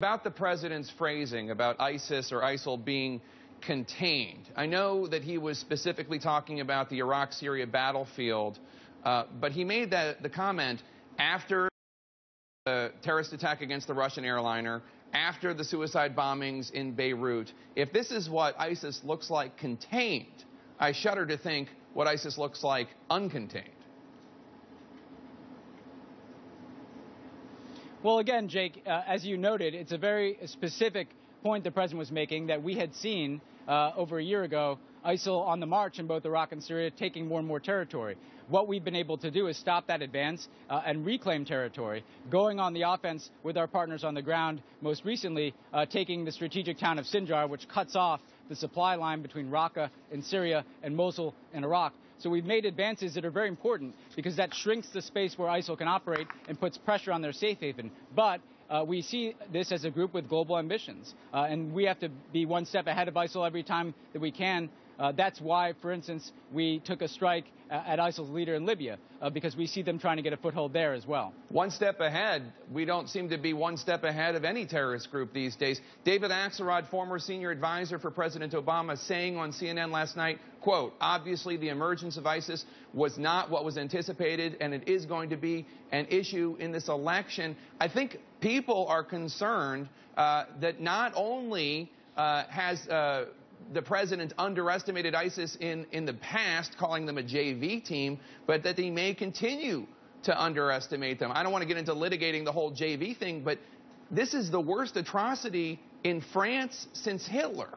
About the president's phrasing about ISIS or ISIL being contained. I know that he was specifically talking about the Iraq-Syria battlefield, but he made the comment after the terrorist attack against the Russian airliner, after the suicide bombings in Beirut. If this is what ISIS looks like contained, I shudder to think what ISIS looks like uncontained. Well, again, Jake, as you noted, it's a very specific point the president was making that we had seen over a year ago, ISIL on the march in both Iraq and Syria taking more and more territory. What we've been able to do is stop that advance and reclaim territory, going on the offense with our partners on the ground, most recently taking the strategic town of Sinjar, which cuts off the supply line between Raqqa in Syria and Mosul in Iraq. So we've made advances that are very important because that shrinks the space where ISIL can operate and puts pressure on their safe haven. But we see this as a group with global ambitions, and we have to be one step ahead of ISIL every time that we can. That's why, for instance, we took a strike at ISIL's leader in Libya, because we see them trying to get a foothold there as well. One step ahead. We don't seem to be one step ahead of any terrorist group these days. David Axelrod, former senior advisor for President Obama, saying on CNN last night, quote, obviously the emergence of ISIS was not what was anticipated, and it is going to be an issue in this election. I think people are concerned that not only has the president underestimated ISIS in the past, calling them a JV team, but that they may continue to underestimate them. I don't want to get into litigating the whole JV thing, but this is the worst atrocity in France since Hitler.